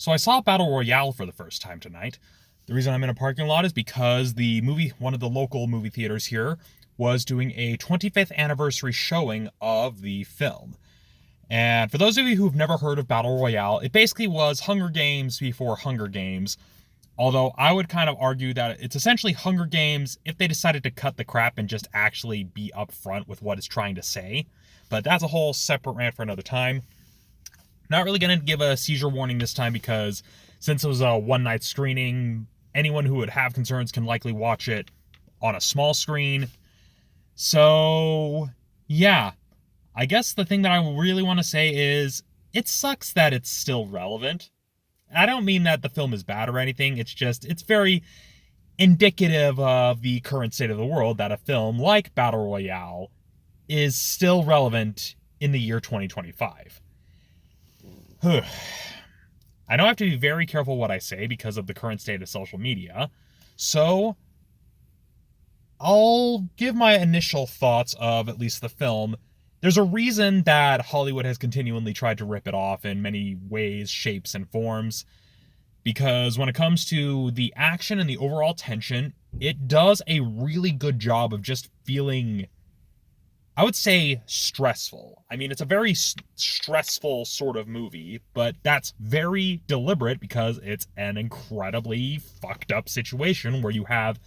So I saw Battle Royale for the first time tonight. The reason I'm in a parking lot is because one of the local movie theaters here, was doing a 25th anniversary showing of the film. And for those of you who've never heard of Battle Royale, it basically was Hunger Games before Hunger Games. Although I would kind of argue that it's essentially Hunger Games if they decided to cut the crap and just actually be upfront with what it's trying to say. But that's a whole separate rant for another time. Not really going to give a seizure warning this time because since it was a one-night screening, anyone who would have concerns can likely watch it on a small screen. So, yeah. I guess the thing that I really want to say is it sucks that it's still relevant. I don't mean that the film is bad or anything. It's very indicative of the current state of the world that a film like Battle Royale is still relevant in the year 2025. I know I have to be very careful what I say because of the current state of social media, so I'll give my initial thoughts of at least the film. There's a reason that Hollywood has continually tried to rip it off in many ways, shapes, and forms, because when it comes to the action and the overall tension, it does a really good job of just feeling, I would say, stressful. I mean, it's a very stressful sort of movie, but that's very deliberate because it's an incredibly fucked up situation where you have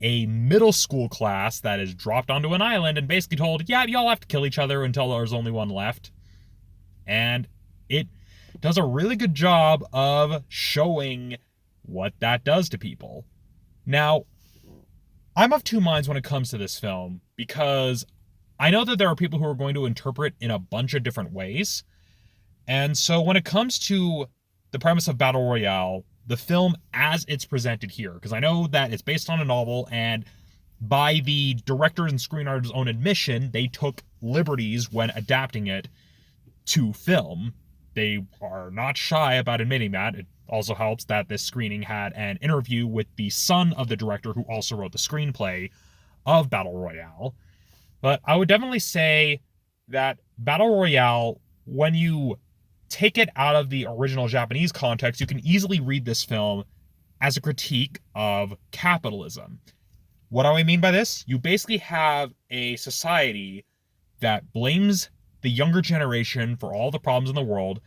a middle school class that is dropped onto an island and basically told, yeah, y'all have to kill each other until there's only one left. And it does a really good job of showing what that does to people. Now, I'm of two minds when it comes to this film because I know that there are people who are going to interpret in a bunch of different ways. And so when it comes to the premise of Battle Royale, the film as it's presented here, because I know that it's based on a novel, and by the director and screenwriter's own admission, they took liberties when adapting it to film. They are not shy about admitting that. It also helps that this screening had an interview with the son of the director who also wrote the screenplay of Battle Royale. But I would definitely say that Battle Royale, when you take it out of the original Japanese context, you can easily read this film as a critique of capitalism. What do I mean by this? You basically have a society that blames the younger generation for all the problems in the world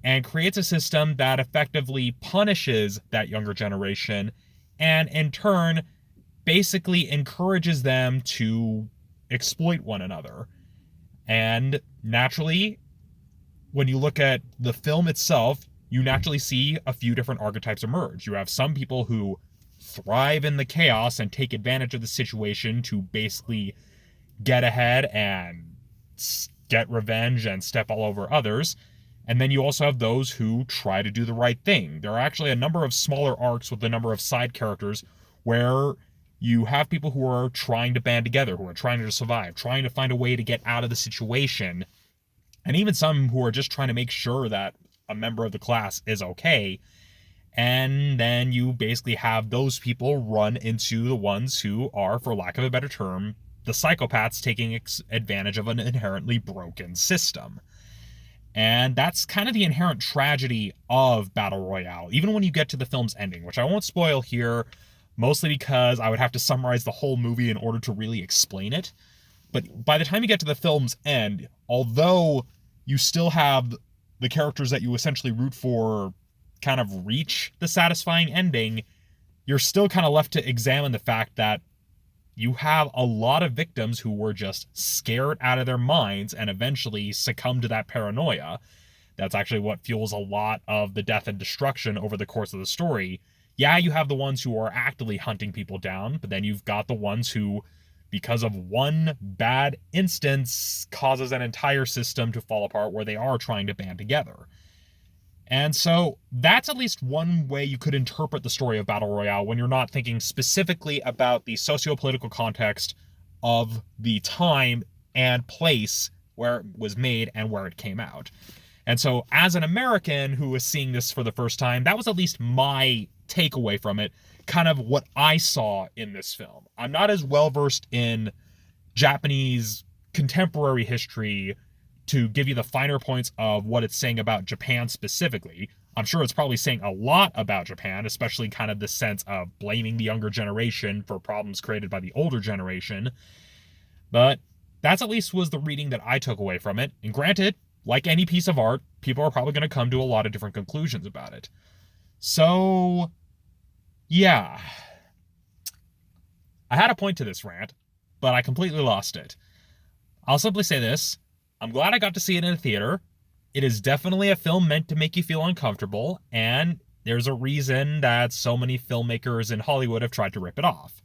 and creates a system that effectively punishes that younger generation and in turn basically encourages them to exploit one another. And naturally, when you look at the film itself, you naturally see a few different archetypes emerge. You have some people who thrive in the chaos and take advantage of the situation to basically get ahead and get revenge and step all over others. And then you also have those who try to do the right thing. There are actually a number of smaller arcs with a number of side characters where you have people who are trying to band together, who are trying to survive, trying to find a way to get out of the situation, and even some who are just trying to make sure that a member of the class is okay. And then you basically have those people run into the ones who are, for lack of a better term, the psychopaths taking advantage of an inherently broken system. And that's kind of the inherent tragedy of Battle Royale, even when you get to the film's ending, which I won't spoil here, mostly because I would have to summarize the whole movie in order to really explain it. But by the time you get to the film's end, although you still have the characters that you essentially root for kind of reach the satisfying ending, you're still kind of left to examine the fact that you have a lot of victims who were just scared out of their minds and eventually succumb to that paranoia. That's actually what fuels a lot of the death and destruction over the course of the story. Yeah, you have the ones who are actively hunting people down, but then you've got the ones who, because of one bad instance, causes an entire system to fall apart where they are trying to band together. And so that's at least one way you could interpret the story of Battle Royale when you're not thinking specifically about the socio-political context of the time and place where it was made and where it came out. And so as an American who is seeing this for the first time, that was at least my takeaway from it, kind of what I saw in this film. I'm not as well versed in Japanese contemporary history to give you the finer points of what it's saying about Japan specifically. I'm sure it's probably saying a lot about Japan, especially kind of the sense of blaming the younger generation for problems created by the older generation. But that's at least was the reading that I took away from it. And granted, like any piece of art, people are probably going to come to a lot of different conclusions about it. So, yeah. I had a point to this rant, but I completely lost it. I'll simply say this. I'm glad I got to see it in a theater. It is definitely a film meant to make you feel uncomfortable, and there's a reason that so many filmmakers in Hollywood have tried to rip it off.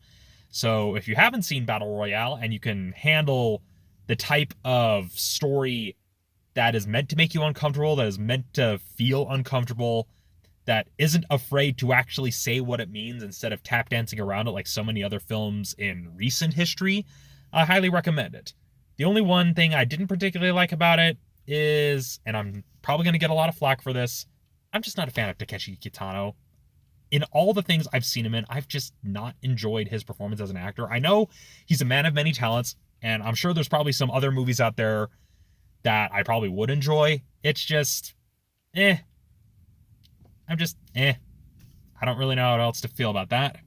So if you haven't seen Battle Royale and you can handle the type of story that is meant to make you uncomfortable, that is meant to feel uncomfortable, that isn't afraid to actually say what it means instead of tap dancing around it like so many other films in recent history, I highly recommend it. The only one thing I didn't particularly like about it is, and I'm probably going to get a lot of flack for this, I'm just not a fan of Takeshi Kitano. In all the things I've seen him in, I've just not enjoyed his performance as an actor. I know he's a man of many talents, and I'm sure there's probably some other movies out there that I probably would enjoy. It's just, I'm just, I don't really know how else to feel about that.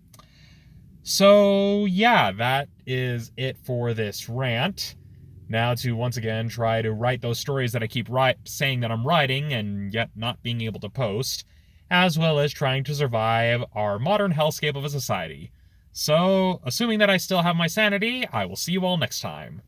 So, yeah, that is it for this rant. Now to once again try to write those stories that I keep saying that I'm writing and yet not being able to post, as well as trying to survive our modern hellscape of a society. So, assuming that I still have my sanity, I will see you all next time.